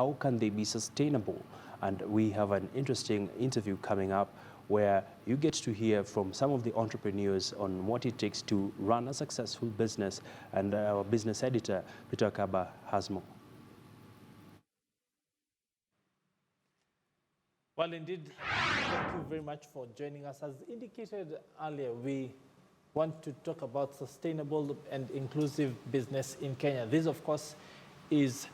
how can they be sustainable? And we have an interesting interview coming up where you get to hear from some of the entrepreneurs on what it takes to run a successful business. And our business editor, Peter Kaba, has more. Well, indeed, thank you very much for joining us. As indicated earlier, we want to talk about sustainable and inclusive business in Kenya. This, of course, is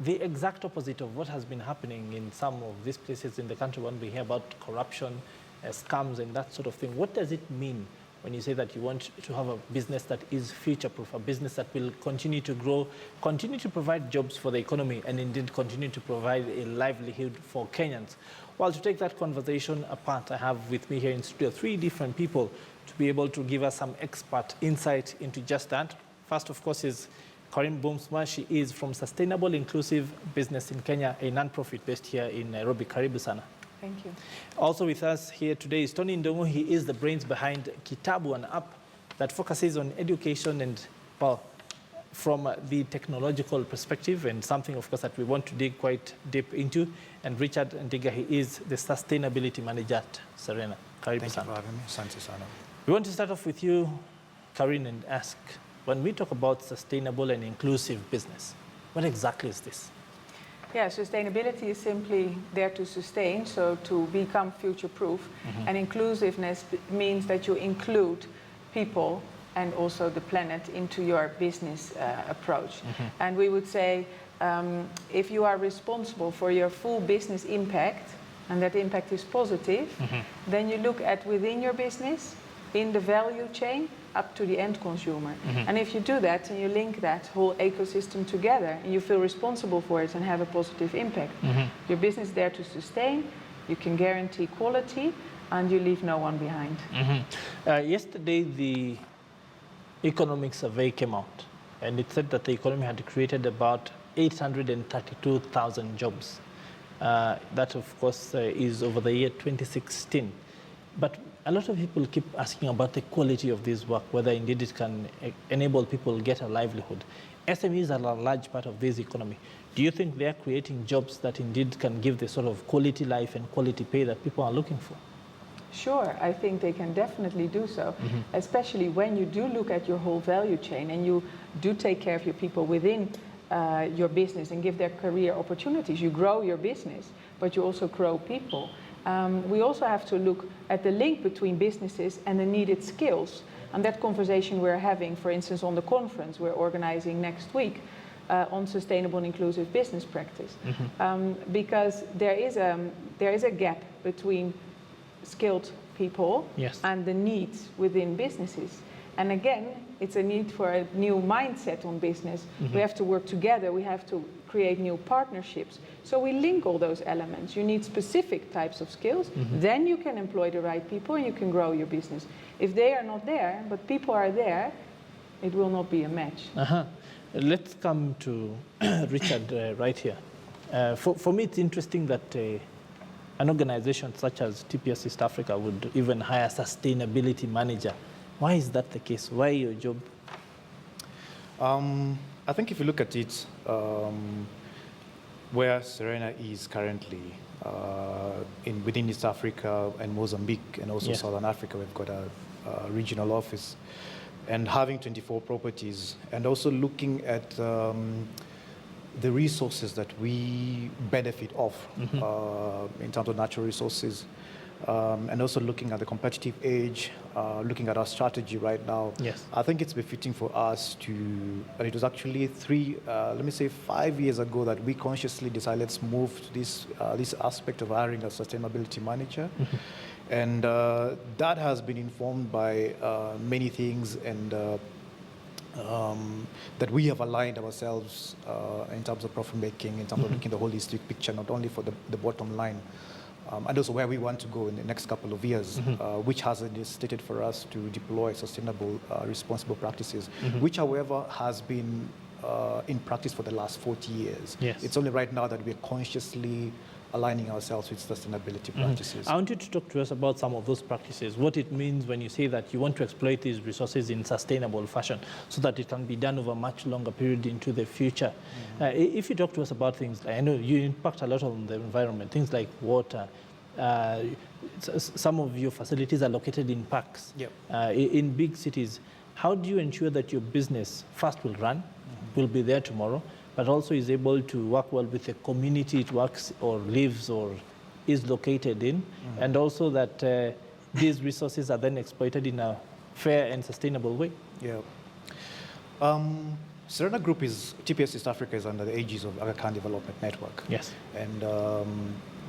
the exact opposite of what has been happening in some of these places in the country when we hear about corruption, scams, and that sort of thing. What does it mean when you say that you want to have a business that is future-proof, a business that will continue to grow, continue to provide jobs for the economy, and indeed continue to provide a livelihood for Kenyans? Well, to take that conversation apart, I have with me here in studio 3 different people to be able to give us some expert insight into just that. First, of course, is Corinne Boomsma. She is from Sustainable Inclusive Business in Kenya, a non-profit based here in Nairobi. Karibu sana. Thank you. Also with us here today is Tony Ndongo. He is the brains behind Kitabu, an app that focuses on education and, well, from the technological perspective, and something, of course, that we want to dig quite deep into. And Richard Ndiga, he is the sustainability manager at Serena. Karibu Thank sana. you for having me. Asante sana. We want to start off with you, Corinne, and ask, when we talk about sustainable and inclusive business, what exactly is this? Yeah, sustainability is simply there to sustain, so to become future-proof. And inclusiveness means that you include people and also the planet into your business approach. And we would say, if you are responsible for your full business impact, and that impact is positive, then you look at within your business, in the value chain, up to the end consumer. And if you do that and you link that whole ecosystem together and you feel responsible for it and have a positive impact, your business is there to sustain, you can guarantee quality, and you leave no one behind. Yesterday, the economic survey came out, and it said that the economy had created about 832,000 jobs. That, of course, is over the year 2016. But a lot of people keep asking about the quality of this work, whether indeed it can enable people to get a livelihood. SMEs are a large part of this economy. Do you think they are creating jobs that indeed can give the sort of quality life and quality pay that people are looking for? Sure, I think they can definitely do so, especially when you do look at your whole value chain and you do take care of your people within your business and give their career opportunities. You grow your business, but you also grow people. We also have to look at the link between businesses and the needed skills. And that conversation we're having, for instance, on the conference we're organizing next week on sustainable and inclusive business practice. Because there is a gap between skilled people and the needs within businesses. And again, it's a need for a new mindset on business. We have to work together. We have to create new partnerships. So we link all those elements. You need specific types of skills. Then you can employ the right people and you can grow your business. If they are not there, but people are there, it will not be a match. Let's come to Richard right here. For me, it's interesting that an organization such as TPS East Africa would even hire a sustainability manager. Why is that the case? Why your job? I think if you look at it, where Serena is currently within East Africa and Mozambique and also Southern Africa, we've got a regional office, and having 24 properties, and also looking at the resources that we benefit off in terms of natural resources, and also looking at the competitive edge, looking at our strategy right now. I think it's befitting for us to, and it was actually 5 years ago that we consciously decided let's move to this aspect of hiring a sustainability manager. And that has been informed by many things, and that we have aligned ourselves in terms of profit making, in terms of looking at the holistic picture, not only for the bottom line, and also where we want to go in the next couple of years, which has stated for us to deploy sustainable, responsible practices, which, however, has been in practice for the last 40 years. It's only right now that we're consciously aligning ourselves with sustainability practices. I want you to talk to us about some of those practices, what it means when you say that you want to exploit these resources in sustainable fashion so that it can be done over a much longer period into the future. If you talk to us about things, I know you impact a lot on the environment, things like water. Some of your facilities are located in parks. Yep. In big cities. How do you ensure that your business first will run, will be there tomorrow, but also is able to work well with the community it works or lives or is located in, and also that these resources are then exploited in a fair and sustainable way? Yeah. Serena Group TPS East Africa is under the aegis of Aga Khan Development Network. Yes. And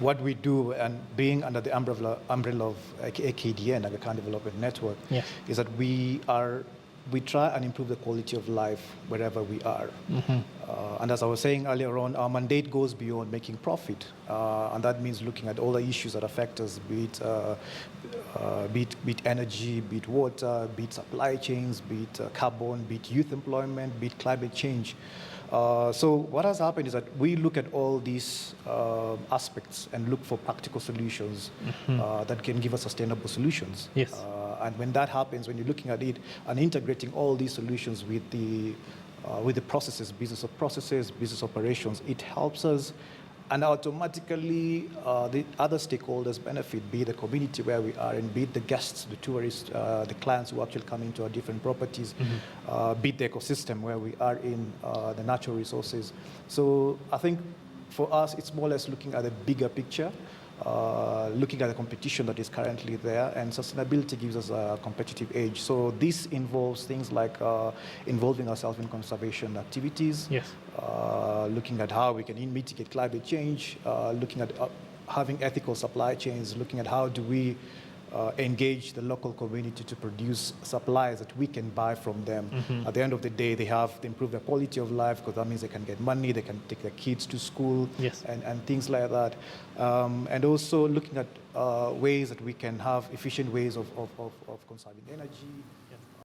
what we do, and being under the umbrella of AKDN, Aga Khan Development Network, yes, is that we try and improve the quality of life wherever we are. And as I was saying earlier on, our mandate goes beyond making profit. And that means looking at all the issues that affect us, be it energy, be it water, be it supply chains, be it carbon, be it youth employment, be it climate change. So what has happened is that we look at all these aspects and look for practical solutions that can give us sustainable solutions. Yes. And when that happens, when you're looking at it and integrating all these solutions with the processes, business operations, it helps us, and automatically the other stakeholders benefit, be it the community where we are, and be it the guests, the tourists, the clients who actually come into our different properties, be it the ecosystem where we are in, the natural resources. So I think for us, it's more or less looking at the bigger picture, looking at the competition that is currently there, and sustainability gives us a competitive edge. So this involves things like involving ourselves in conservation activities, yes, looking at how we can mitigate climate change, looking at having ethical supply chains, looking at how do we engage the local community to produce supplies that we can buy from them. At the end of the day, they improve their quality of life, because that means they can get money, they can take their kids to school, yes, and things like that. And also looking at ways that we can have efficient ways of conserving energy,